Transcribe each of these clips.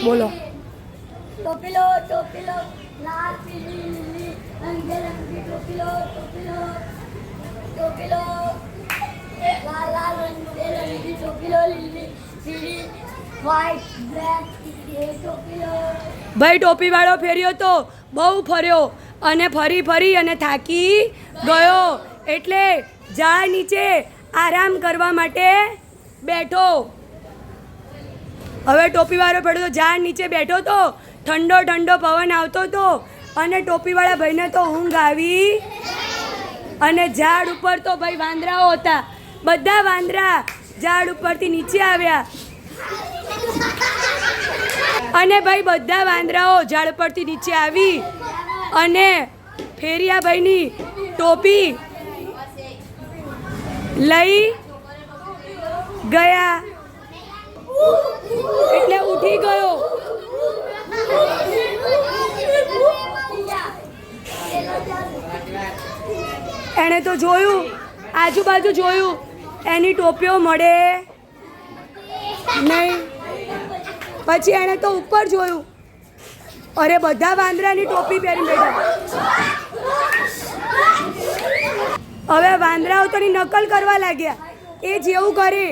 બોલો. ટોપીલો ટોપીલો લાલ પીળી લીલી રંગબેરંગી ટોપીલો ટોપીલો ટોપીલો લાલ લાલ રંગબેરંગી ટોપીલો લીલી પીળી વ્હાઈટ બ્લેક ટોપીલો. ભાઈ ટોપીવાળો ફેર્યો તો બહુ ફર્યો અને ફરી ફરી અને થાકી ગયો એટલે ઝાડ નીચે આરામ કરવા માટે બેઠો. હવે ટોપીવાળો ફેર્યો તો ઝાડ નીચે બેઠો તો ઠંડો ઠંડો પવન આવતો હતો અને ટોપીવાળા ભાઈને તો ઊંઘ આવી અને ઝાડ ઉપર તો ભાઈ વાંદરાઓ હતા. બધા વાંદરા ઝાડ ઉપરથી નીચે આવ્યા અને ભાઈ બધા વાંદરાઓ ઝાડ પરથી નીચે આવી અને ફેરિયાભાઈની ટોપી લઈ ગયા એટલે ઉઠી ગયો. એણે તો જોયું, આજુબાજુ જોયું, એની ટોપીઓ મળે નહીં. પછી એણે તો ઉપર જોયું, અરે બધા વાંદરાની ટોપી પહેરીને બેઠા. હવે વાંદરાઓ તો એની નકલ કરવા લાગ્યા. એ જેવું કરે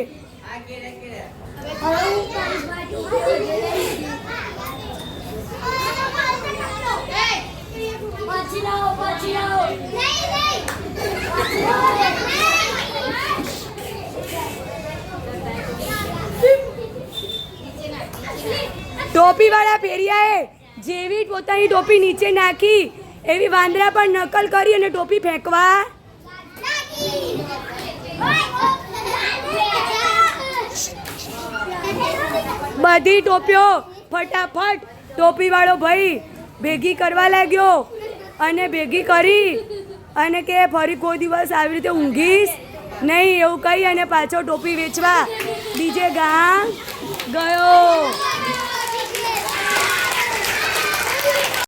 ટોપીવાળા ફેરિયાએ જેવી પોતાની ટોપી નીચે નાખી એવી વાંદરા પણ નકલ કરી અને ટોપી ફેંકવા બધી ટોપીઓ ફટાફટ ટોપીવાળો ભાઈ ભેગી કરવા લાગ્યો અને ભેગી કરી અને કે ફરી કોઈ દિવસ આવી રીતે ઊંઘીશ નહીં એવું કહી અને પાછો ટોપી વેચવા બીજે ગામ ગયો.